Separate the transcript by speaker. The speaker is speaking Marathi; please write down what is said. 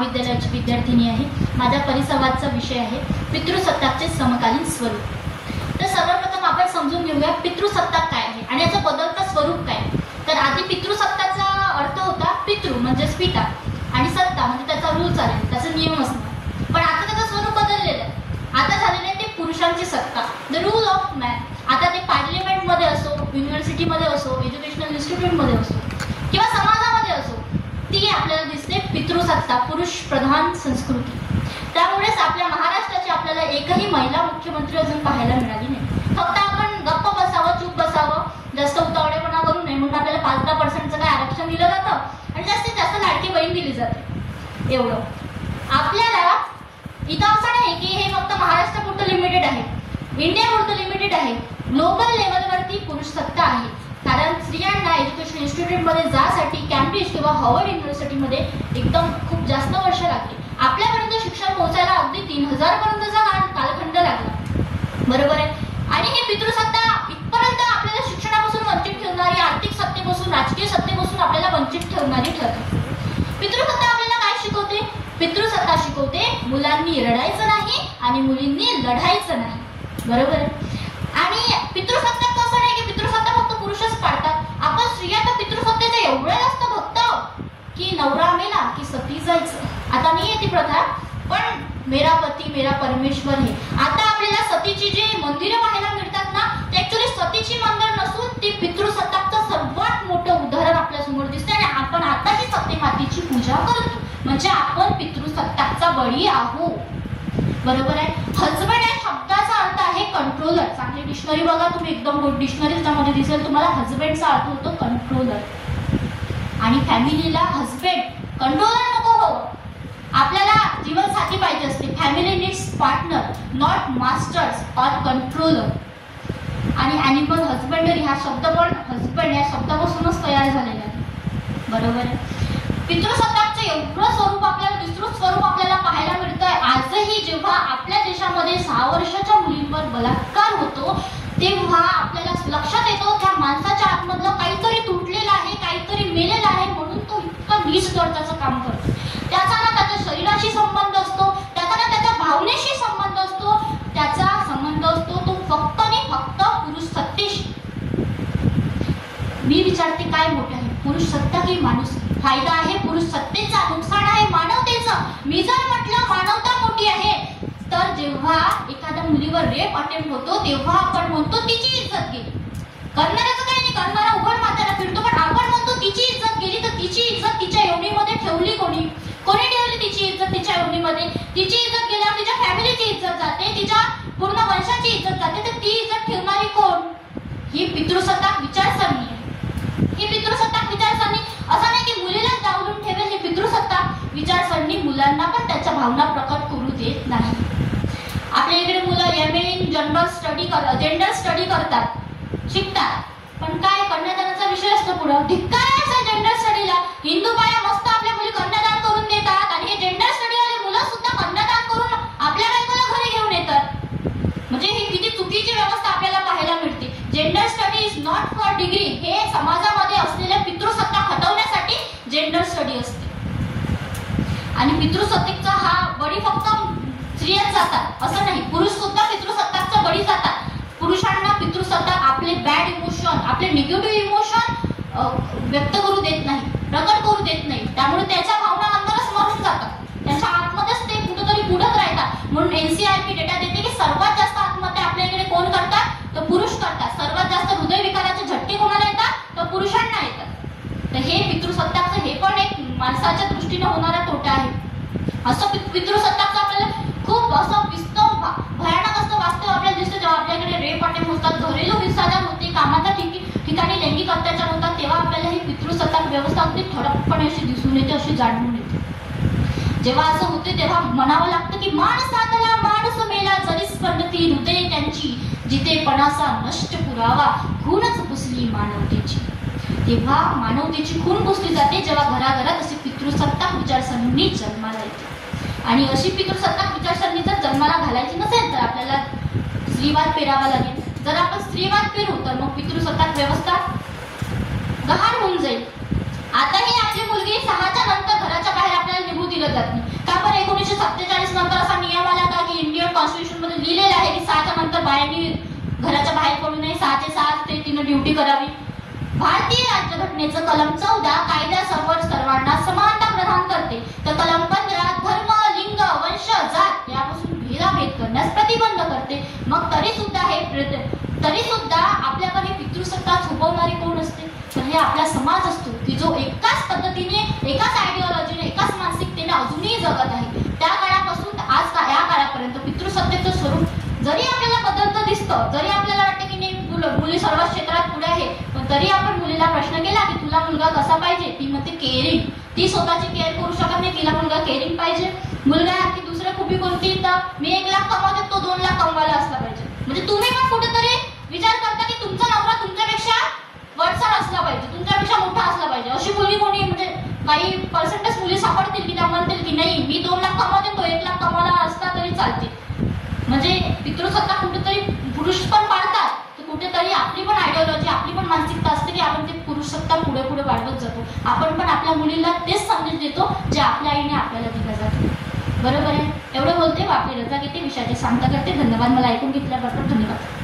Speaker 1: विद्यालयाची विद्यार्थिनी आहे। माझा परिसंवादचा विषय आहे पितृसत्ताकचे समकालीन स्वरूप। तर सर्वप्रथम आपण समजून घेऊया पितृसत्ताक काय आहे आणि याचं बदलतं स्वरूप काय। तर आधी पितृसत्ताचा अर्थ होता पितृ म्हणजेच पिता आणि सत्ता म्हणजे त्याचा रूल चालेल, त्याचा नियम असणार। पण आता त्याचं स्वरूप बदललेलं आहे। आता झालेलं आहे ते पुरुषांची सत्ता, द रूल ऑफ मॅन। आता ते पार्लिमेंट मध्ये असो, युनिव्हर्सिटी मध्ये असो, एज्युकेशनल इन्स्टिट्यूट मध्ये असो किंवा समाजामध्ये असो, ती आपल्याला दिसते पितृसत्ता, पुरुष प्रधान संस्कृती। त्यामुळेच आपल्या महाराष्ट्राची आपल्याला एकही महिला मुख्यमंत्री अजून पाहायला मिळाली नाही। फक्त आपण गप्प बसावं, चूप बसावं, जास्त उतावळेपणा करू नये म्हणून आपल्याला 5-10% काय आरक्षण दिलं जातं आणि जास्तीत जास्त लाडकी बहीण दिली जाते। एवढं आपल्याला इथं असं नाही की हे फक्त महाराष्ट्रापुरतं लिमिटेड आहे, इंडियापुरतं लिमिटेड आहे। ग्लोबल लेवलवरती पुरुष सत्ता आहे, कारण स्त्रियांना एज्युकेशन इन्स्टिट्यूटमध्ये जासाठी कॅम्ब्रिज किंवा हार्वर्ड युनिव्हर्सिटीमध्ये एकदम खूप जास्त वर्ष लागली। आपल्यापर्यंत शिक्षण पोहोचायला अगदी 3000 पर्यंतचा कालखंड लागला, बरोबर आहे। आणि हे पितृसत्ता इथपर्यंत आपल्याला शिक्षणापासून वंचित ठेवणारी, आर्थिक सत्तेपासून, राजकीय सत्तेपासून आपल्याला वंचित ठेवणारी ठरते। पितृसत्ता आपल्याला काय शिकवते? पितृसत्ता शिकवते मुलांनी रडायचं नाही आणि मुलींनी लढायचं नाही, बरोबर आहे। आणि पितृसत्ता कसं नाही की पितृसत्ता फक्त पुरुषच पाडतात। आपण स्त्रिया तर पितृसत्तेचे एवढे जास्त भक्त की नवरा मेला की सती जायचं। आता नाही आहे ती प्रथा, पण मेरा पती मेरा परमेश्वर हे। आता आपल्याला सतीची जी मंदिरं पाहायला मिळतात ना, ते ऍक्च्युअली सतीची मंदिर नसून ती पितृसत्ताकचं सर्वात मोठं उदाहरण आपल्या समोर दिसते आणि आपण आताही सती मातेची पूजा करतो, म्हणजे आपण पितृसत्ताकचा बळी आहोत, बरोबर आहे। हजबंड या शब्दाचा अर्थ आहे कंट्रोलर। चांगली डिक्शनरी बघा तुम्ही, एकदम गुड डिक्शनरी त्यामध्ये दिसेल तुम्हाला हजबंडचा अर्थ होतो कंट्रोलर। आणि फॅमिलीला हजबंड कंट्रोलर नको हो, आपल्याला जीवनसाथी पाहिजे असते। Family needs partner, not masters और कंट्रोलर। आणि ॲनिमल हजबंडरी हा शब्द पण हजबंड या शब्दापासूनच तयार झालेला आहे, बरोबर आहे। पितृसत्ताकचं एवढं स्वरूप आपल्याला, विस्तृत स्वरूप आपल्याला पाहायला मिळतंय। आजही जेव्हा आपल्या देशामध्ये 6 वर्षाच्या मुलींवर बलात्कार होतो तेव्हा आपल्याला लक्षात येतो त्या माणसाच्या आतमधलं काहीतरी तुटलेलं आहे, काहीतरी मेलेलं आहे, म्हणून तो इतका नीच दर्जाचं काम करतो। त्याचा ना त्याच्या शरीराशी संबंध असतो, त्याचा ना त्याच्या भावनेशी संबंध असतो, त्याचा संबंध असतो तो फक्त आणि फक्त पुरुष सत्तेशी। मी विचारते काय मोठे आहे, पुरुष सत्ता की माणूस? फायदा आहे पुरुष सत्तेचा, नुकसान आहे मानवतेचं। मी जर म्हटलं मानवता मोठी आहे, तर जेव्हा एखाद्या मुलीवर रेप अटेम्प्ट होतो तेव्हा आपण म्हणतो तिची इज्जत गेली। करणाऱ्याचं काही नाही, करणारा उघड माथ्याला फिरतो, पण आपण म्हणतो तिची इज्जत गेली। तर तिची इज्जत तिच्या योनीमध्ये ठेवली कोणी? कोणी ठेवली तिची इज्जत तिच्या योनीमध्ये? तिची इज्जत गेल्यावर तिच्या फॅमिलीची इज्जत जाते, तिच्या पूर्ण वंशाची इज्जत जाते, तर ती इज्जत ठेवणारी कोण? ही पितृसत्ताक विचारसरणी आहे। ही पितृसत्ताक विचारसरणी असं नाही की मुलीला डावलून ठेवेल, ही पितृसत्ताक विचारसरणी मुलांना पण त्याच्या भावना प्रकट करू देत नाही। आपल्या इकडे मुलं MA in general study gender study करतात, शिकतात, पण काय कन्यादानाचा विषय असतो पुढं। धिक्कार आहे जेंडर स्टडीला। हिंदू बाया मस्त आपल्या मुली कन्यादान करून देतात आणि हे जेंडर स्टडी वाले मुलं सुद्धा कन्यादान करून आपल्या बायकोला घरी घेऊन येतात। म्हणजे ही किती चुकीची व्यवस्था आपल्याला पाहायला मिळते। Gender study is not for degree, हे समाजामध्ये असलेल्या पितृसत्ताक हटवण्यासाठी जेंडर स्टडी असते। आणि पितृसत्तेचा हा बळी फक्त स्त्रियाच जातात असं नाही, पुरुष सुद्धा पितृसत्ताकचा बळी जातात। पुरुषांना पितृसत्ताक आपले बॅड इमोशन, आपले निगेटिव्ह इमोशन व्यक्त करू देत नाही, प्रकट करू देत नाही। त्यामुळे त्याच्या भावना अंदरच मरून जातात, त्यांच्या आतमध्येच ते कुठेतरी बुडत राहतात। म्हणून NCRP डेटा देते की सर्वात जास्त आत्महत्या आपल्या इकडे कोण करतात? तर पुरुष करतात। सर्वात जास्त हृदयविकाराचे झटके कोणाला येतात? तर पुरुषांना येतात। तर हे पितृसत्ताकचं हे पण एक माणसाच्या दृष्टीने होणारा तोटा आहे। असं पितृसत्ताकचं आपल्याला खूप असं भयानक असं वास्तव आपल्याला दिसतं। जेव्हा आपल्याकडे रेप अटेम्प्ट होतात, घरेलू हिंसाचार होते, कामाच्या ठिकाणी लैंगिक अत्याचार होतात, तेव्हा आपल्याला ही पितृसत्ताक व्यवस्था अगदी ठळकपणे अशी दिसून येते, अशी जाणवून येते। जेव्हा असं होते तेव्हा म्हणावं लागतं की माणसातला माणूस मेला, जरी स्पंदती हृदय त्यांची, जिथे पणासा नष्ट पुरावा, खूनच पुसली मानवतेची। तेव्हा मानवतेची खून पुसली जाते जेव्हा घराघरात अशी पितृसत्ताक विचारसरणी जन्माला येते। आणि अशी पितृसत्ताक विचारसरणी जर जन्माला घालायची नसेल तर आपल्याला स्त्रीवाद पेरावा लागेल। जर आपण स्त्रीवाद पेरू तर मग पितृसत्ताक व्यवस्था गहाण होऊन जाईल। आताही आपली मुलगी 6च्या नंतर घराच्या बाहेर आपल्याला निघू दिलं जात नाही. का बरं 1947 नंतर असा नियम आला का की इंडियन कॉन्स्टिट्यूशन मध्ये लिहिलेलं आहे की 6च्या नंतर बायांनी घराच्या बाहेर पडू नये, 6 ते 7 ते तिनं ड्युटी करावी. भारतीय राज्यघटनेचं कलम 14 कायद्यासमोर सर्वांना समानता प्रदान करते. तर कलम 15 धर्म, लिंग, वंश, जात यापासून भेदाभेद करण्यास प्रतिबंध करते. मग तरी सुद्धा आपल्याकडे पितृसत्ता झोपवणारे कोण असते? तर हे आपला समाज असतो की जो एकाच पद्धतीने, एकाच आयडिओलॉजीने, एकाच मानसिकतेने अजूनही जगत आहे. त्या काळापासून आज या काळापर्यंत पितृसत्तेचं स्वरूप जरी आपल्याला बदलतं दिसतं, जरी आपल्याला वाटतं की नाही मुली सर्व क्षेत्रात पुढे आहे, पण तरी आपण मुलीला प्रश्न केला की तुला मुलगा कसा पाहिजे, ती म्हणते केअरिंग. ती स्वतःची केअर करू शकत नाही, तिला मुलगा केअरिंग पाहिजे. मुलगा की दुसऱ्या खूपी कोणती, तर मी 1 लाख कमावते, तो 2 लाख कमवायला असला पाहिजे. म्हणजे तुम्ही पण कुठेतरी विचार करता की तुमचा नवरा तुमच्यापेक्षा वरचढ असला पाहिजे, तुमच्यापेक्षा मोठा असला पाहिजे. अशी मुली कोणी, म्हणजे काही पर्सेंटेज मुली सापडतील की त्या म्हणतील की नाही मी 2 लाख कमावते, तो 1 लाख कमावला असता तरी चालते. म्हणजे पितृसत्ता कुठेतरी पुरुष पण पाळतात, तर कुठेतरी आपली पण आयडिओलॉजी, आपली पण मानसिकता असते की आपण ते पुरुषसत्ता पुढे पुढे वाढवत जातो. आपण पण आपल्या मुलीला तेच संदेश देतो जे आपल्या आईने आपल्याला दिला जातो. बरोबर आहे. एवढं बोलते, आपली रजा घेते, विषयाची सांगता करते. धन्यवाद. मला ऐकून घेतल्याबद्दल धन्यवाद.